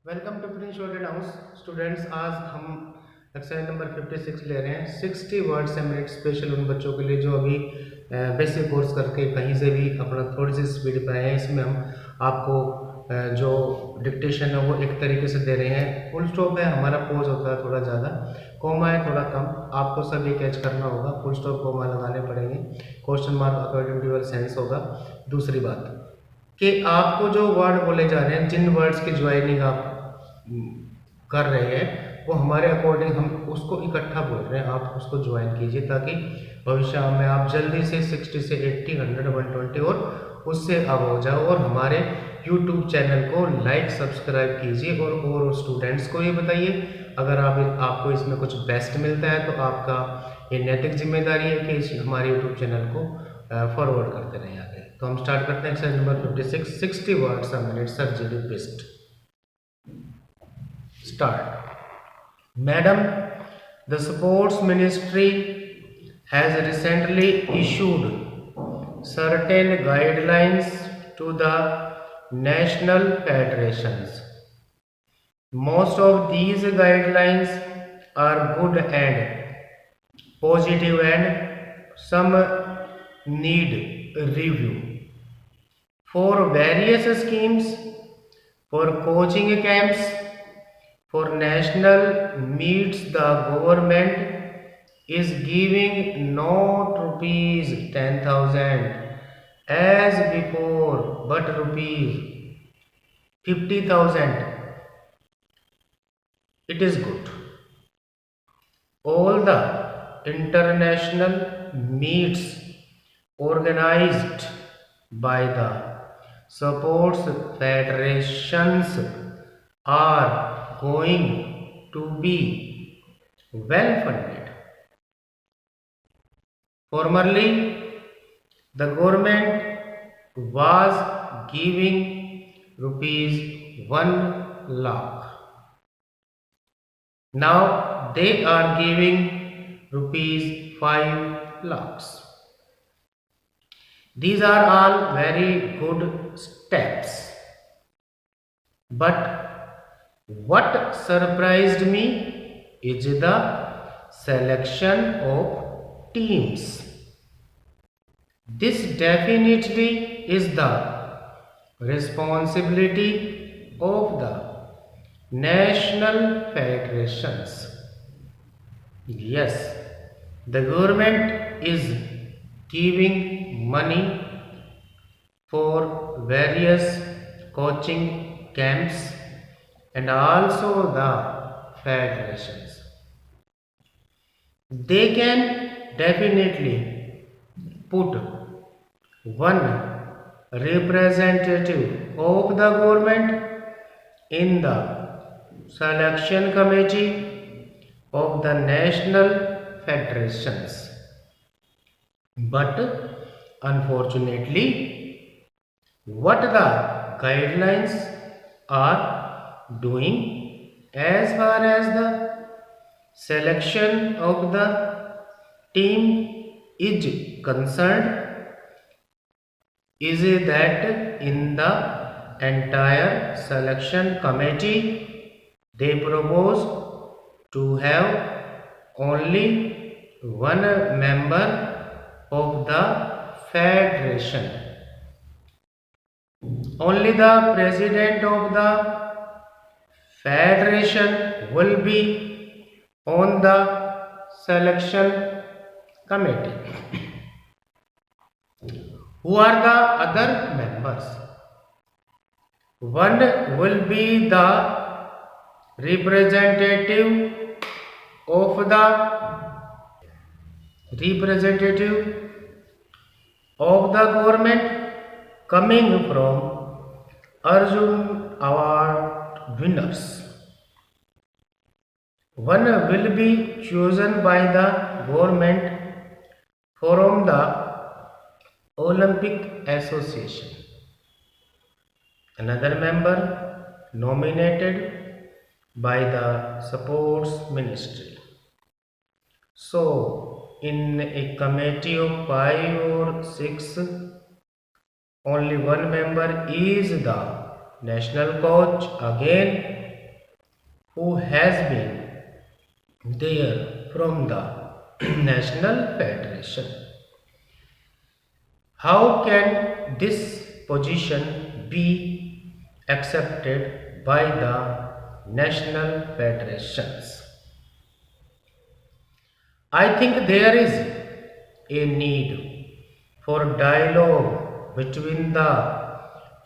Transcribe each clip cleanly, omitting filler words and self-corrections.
Welcome to Prince Student House. Students, आज हम exercise number 56 ले रहे हैं। 60 वर्ड्स है मेरे स्पेशल उन बच्चों के लिए जो अभी बेसिक कोर्स करके कहीं से भी अपना थोड़ी सी स्पीड पे आए हैं। इसमें हम आपको जो डिक्टेशन है वो एक तरीके से दे रहे हैं। फुल स्टॉप है, हमारा पोज होता है थोड़ा ज़्यादा, कोमा है थोड़ा कम। आपको सब ये कैच करना होगा, फुल स्टॉप कोमा लगाने पड़ेंगे, question mark according to your sense होगा। दूसरी बात कि आपको जो वर्ड बोले जा रहे हैं, जिन वर्ड्स की ज्वाइनिंग आप कर रहे हैं, वो हमारे अकॉर्डिंग हम उसको इकट्ठा बोल रहे हैं, आप उसको ज्वाइन कीजिए ताकि भविष्य में आप जल्दी से 60 से 80 100 120 और उससे अब हो जाओ। और हमारे YouTube चैनल को लाइक सब्सक्राइब कीजिए और स्टूडेंट्स को ये बताइए। अगर आपको इसमें कुछ बेस्ट मिलता है तो आपका ये नैतिक जिम्मेदारी है कि हमारे YouTube चैनल को फॉरवर्ड करते रहें आगे। तो हम स्टार्ट करते हैं exercise number 56, 60 words a minute surgery best. Start. Madam, the sports ministry has recently issued certain guidelines to the national federations. Most of these guidelines are good and positive, and some need review. For various schemes, for coaching camps, for national meets, the government is giving not rupees 10,000 as before, but rupees 50,000. It is good. All the international meets organized by the sports federations are going to be well funded. Formerly, the government was giving rupees 1 lakh. Now they are giving rupees 5 lakhs. These are all very good steps. But what surprised me is the selection of teams. This definitely is the responsibility of the national federations. Yes, the government is giving money for various coaching camps and also the federations. They can definitely put one representative of the government in the selection committee of the national federations. But unfortunately, what the guidelines are doing as far as the selection of the team is concerned is that in the entire selection committee they propose to have only one member of the federation. Only the president of the federation will be on the selection committee. Who are the other members? One will be the representative of the government coming from Arjun Award winners. One will be chosen by the government from the Olympic Association. Another member nominated by the sports ministry. So, in a committee of 5 or 6, only one member is the national coach again, who has been there from the National Federation. How can this position be accepted by the national federations? I think there is a need for dialogue between the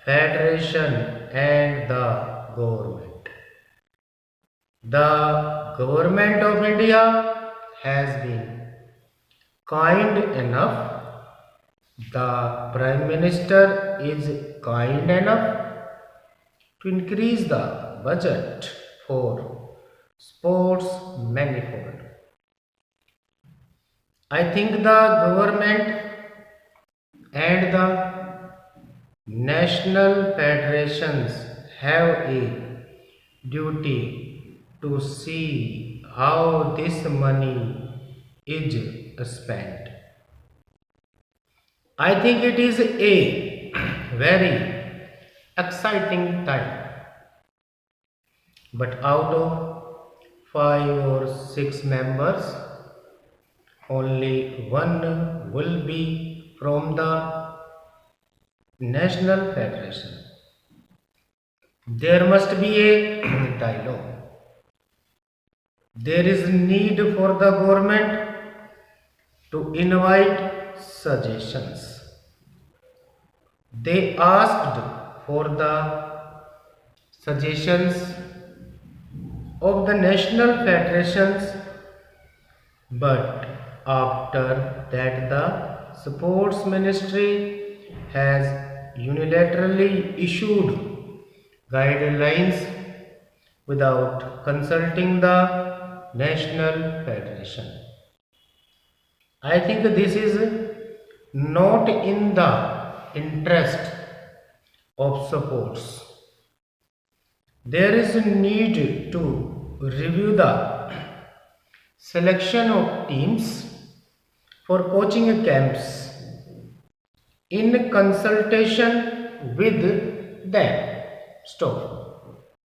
federation and the government. The government of India has been kind enough. The Prime Minister is kind enough to increase the budget for sports manifold. I think the government and the national federations have a duty to see how this money is spent. I think it is a very exciting time, but out of 5 or 6 members, only one will be from the National Federation. There must be a dialogue. There is need for the government to invite suggestions. They asked for the suggestions of the national federations, but after that the sports ministry has unilaterally issued guidelines without consulting the national federation. I think this is not in the interest of sports. There is a need to review the selection of teams for coaching camps in consultation with them. Stop.